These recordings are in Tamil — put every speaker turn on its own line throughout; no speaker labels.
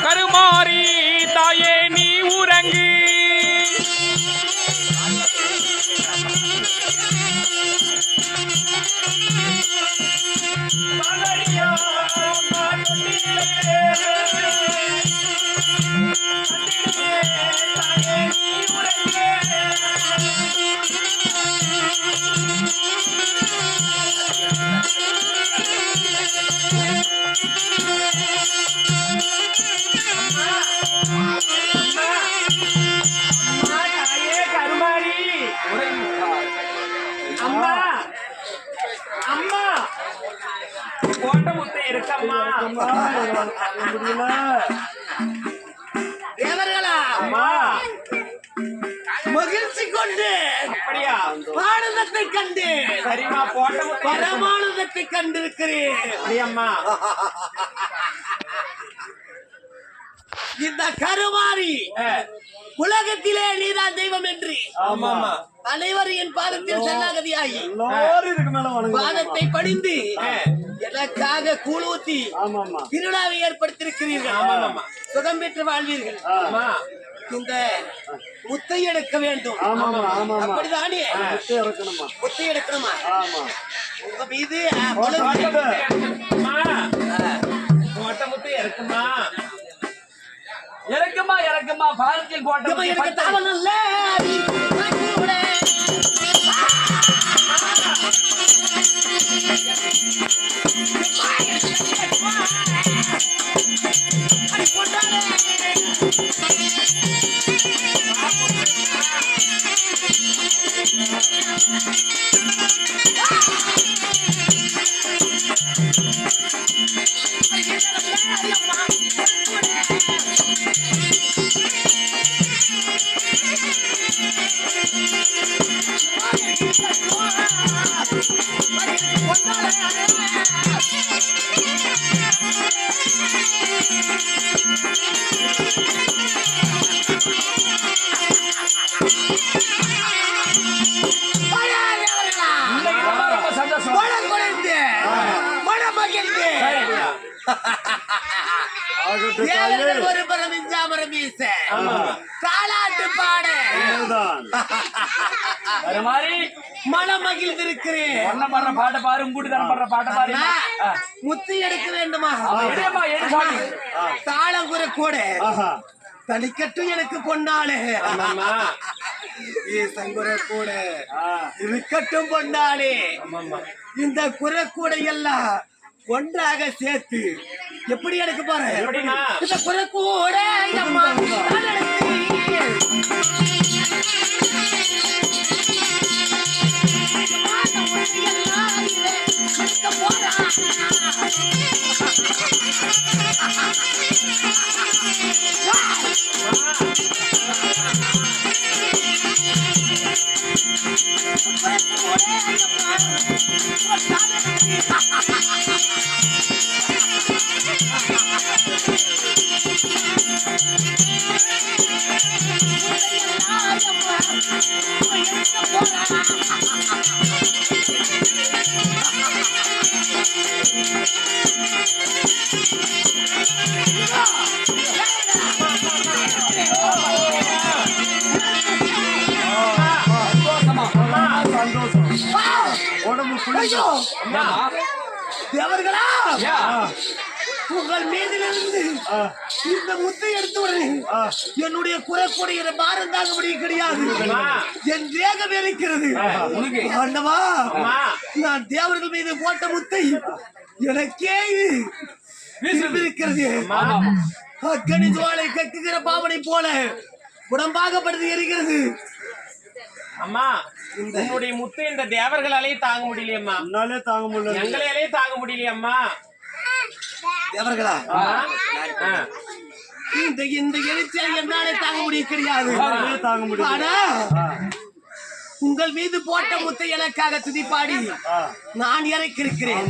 கருமாரி தாயே நீ உறங்கு
தேவர்களா மகிழ்ச்சி கொண்டு ஆனந்தத்தை கண்டு பரமானந்தத்தை கண்டிருக்கிறேன். இந்த கருமாறி உலகத்திலே நீதான் தெய்வம் என்று அனைவர் என் பாதத்தில் சரணாகதியாகி பாதத்தை படிந்து எனக்காக கூழ் ஊத்தி திருவிழாவை ஏற்படுத்தியிருக்கிறீர்கள். சுகம் பெற்று வாழ்வீர்கள். இந்த முத்தை எடுக்க வேண்டும். அப்படிதானே முத்தை எடுக்கணுமா? உங்க மீது
முத்தை இருக்குமா? இறக்குமா இறக்குமா பாலத்தில் போட்ட
தாவல்ல ஒரு பரமிஞ்சாமரம் வீச காலாட்டு பாட
மாதிரி
மனம் மகிழ்ந்திருக்கிறேன்.
பாட்ட பாரு கூட்டுதர பாட்ட பாரு.
முத்தி எடுக்க வேண்டுமா? தாளங்குற கூட தனிக்கட்டும் எனக்கு பொன்னாளே சங்குற கூட இருக்கட்டும் பொன்னாளே. இந்த குறக்கூடை எல்லாம் ஒன்றாக சேர்த்து எப்படி எடுக்க போறேன்? இந்த குறக்கூட தேவர்களா உங்கள் மீதிலிருந்து இந்த முத்தை எடுத்து உடனே என்னுடைய குறைக்கூடிய பாரம் தாங்க முடியும் கிடையாது. என் தேகம் இருக்கிறது. ஆண்டவா, நான் தேவர்கள் மீது போட்ட முத்தை எனக்கே இருக்கிறது. அக்கனி ஜுவாலை கக்குகிற பாவனை போல உடம்பாகப்படுத்தி இருக்கிறது.
அம்மா உன்னுடைய முத்து இந்த தேவர்களாலே தாங்க முடியலையம்மா.
என்னாலே தாங்க முடியல.
எங்களாலே தாங்க முடியலையம்மா.
தேவர்களா
ஆ.
இந்த எழுச்சியை என்னாலே தாங்க முடிய கிடையாது.
தாங்க முடியும்.
ஆனா உங்கள் மீது போட்ட முத்தை எனக்காக துதிப்பாடி நான் இறக்கிருக்கிறேன்.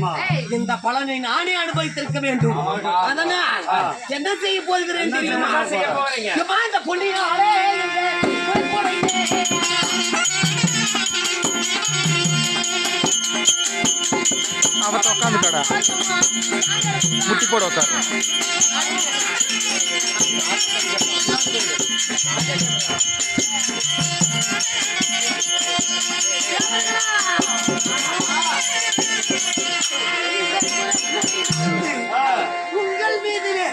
இந்த பலனை நானே அனுபவித்திருக்க வேண்டும். அதனால் என்ன செய்ய போகிறேன் தெரியுமா?
செய்ய போறீங்க.
ஏம்மா, இந்த புள்ளியாலே
அவன் உட்காந்துட்டா முட்டி போட உட்காரு.
உங்கள் மீதிலே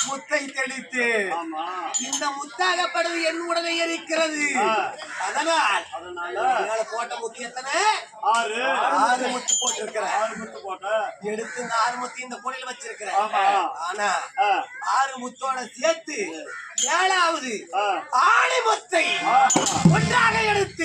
முத்தை தெளித்து இந்த முத்தாகப்படுவது என் உடனே இருக்கிறது. அதனால் அதனால போட்ட முத்து எத்தனை? 6 முத்து போட்டிருக்கிறேன். எடுத்து இந்த 6 முத்து இந்த பொடியில் வச்சிருக்கிறேன். ஆனா 6 முத்தோட சேர்த்து 7வது ஆணி முத்தை ஒன்றாக எடுத்து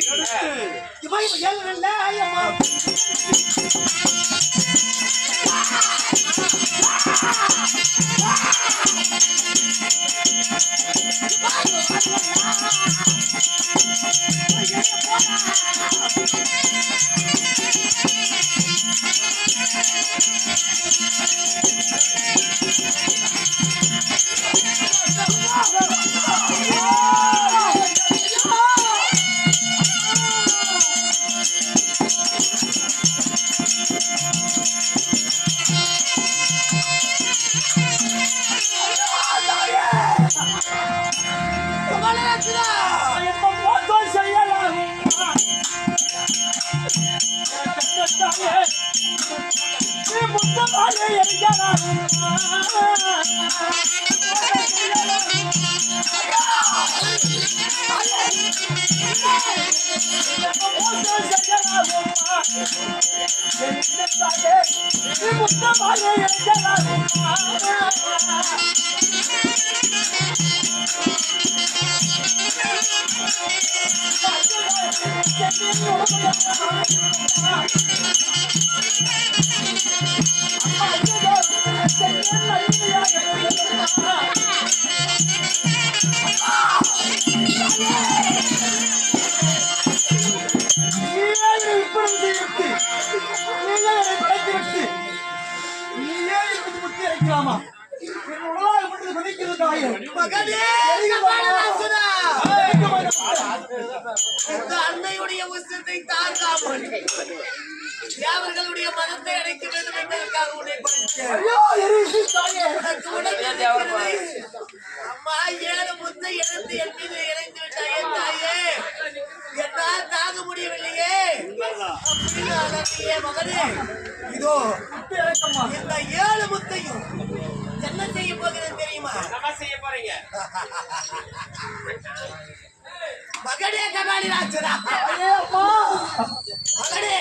அன்னையுடைய உச்சத்தை தாங்காமல் தேவர்களுடைய மதத்தை அடைக்க வேண்டும் என்பதற்காக உன்னை அம்மா 7 முத்தை எடுத்து என் மீது இணைந்து விட்டாயே தாயே, என்னால் தாங்க முடியவில்லையே. மகனே, இதோ இந்த 7 முத்தையும் என்ன செய்ய போகிறேன் தெரியுமா?
செய்ய போறீங்க
மகனே கபாலி ராஜரா, மகனே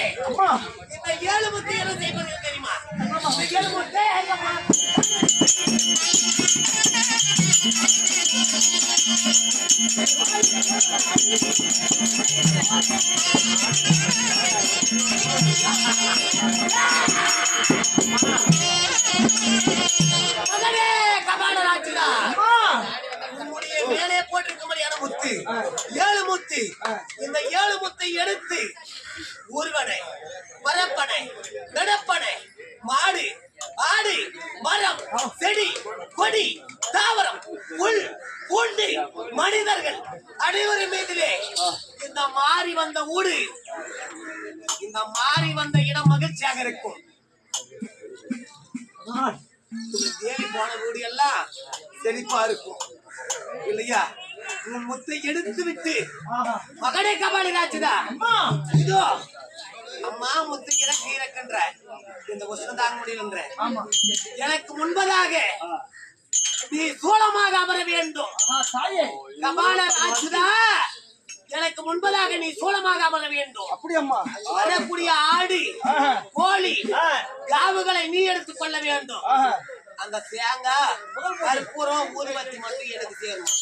இந்த 7 முத்தை என்ன செய்ய போகிறேன் தெரியுமா? 7 முத்தை மகனே கபால ராஜரா, உன்னுடைய மேலே போட்டிருக்கும்படியான முத்து 7 முத்து. இந்த 7 முத்தை எடுத்து ஊர்வனை, பரப்பனை, நடப்பனை, மாடு, ஆடு, மரம், செடி, கொடி, தாவரம், புல், பூண்டு, மனிதர்கள் அனைவரும் மீதிலே இந்த மாறி வந்த ஊடு, இந்த மாறி வந்த இடம் மகிழ்ச்சியாக இருக்கும். தேடி போன வீடு எல்லாம் செழிப்பா இருக்கும் இல்லையா? உன் முத்தை எடுத்து விட்டு மகனே கபாலி ராஜதா, இதோ அம்மா முத்தை இறக்கு இறக்கின்ற இந்த உஷ்ணம் தாங்க முடியல. எனக்கு முன்பதாக நீ சூளமாக அமர வேண்டும். கபால ராஜதா, எனக்கு முன்பதாக நீ சூளமாக அமர வேண்டும்.
அப்படியம்மா
வரக்கூடிய ஆடு, கோழி, காவுகளை நீ எடுத்துக் கொள்ள வேண்டும். அந்த தேங்காய், கற்பூரம், ஊதுபத்தி மட்டும் எனக்கு சேரும்.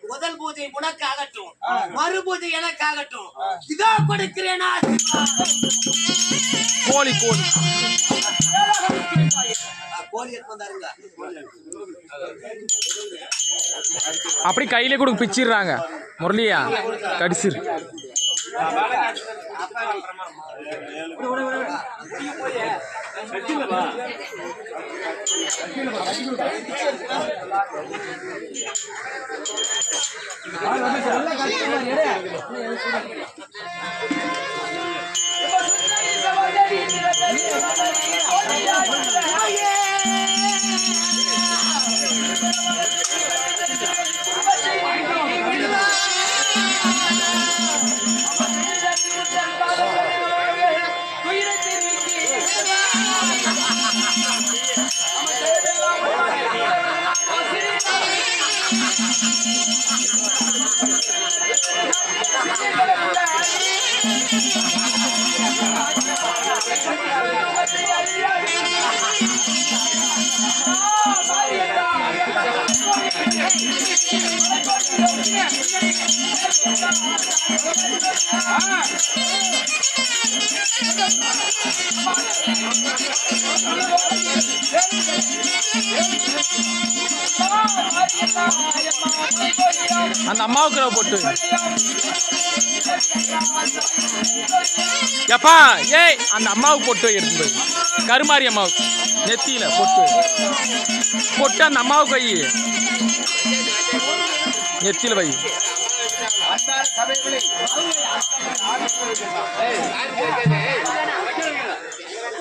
முதல் பூஜை உனக்காகட்டும், மறு பூஜை எனக்காகட்டும். இதோ கொடுக்கிறேனா
கோழி கோழி
கோழி எடுத்து வந்தாருங்க.
அப்படி கையிலே கூட பிச்சிடுறாங்க. முரளியா கடிச்சிரு. அந்த அம்மாவுக்கு போட்டு எப்பா ஏய் அந்த அம்மாவுக்கு பொட்டு எடுத்து கருமாரி அம்மாவுக்கு நெத்தியில பொட்டு பொட்டு அந்த அம்மாவுக்கு வை, நெத்தியில வை.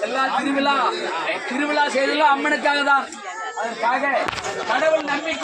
எல்லா திருவிழா செய்தெல்லாம் அம்மனுக்காக தான். அதற்காக கடவுள் நம்பிக்கை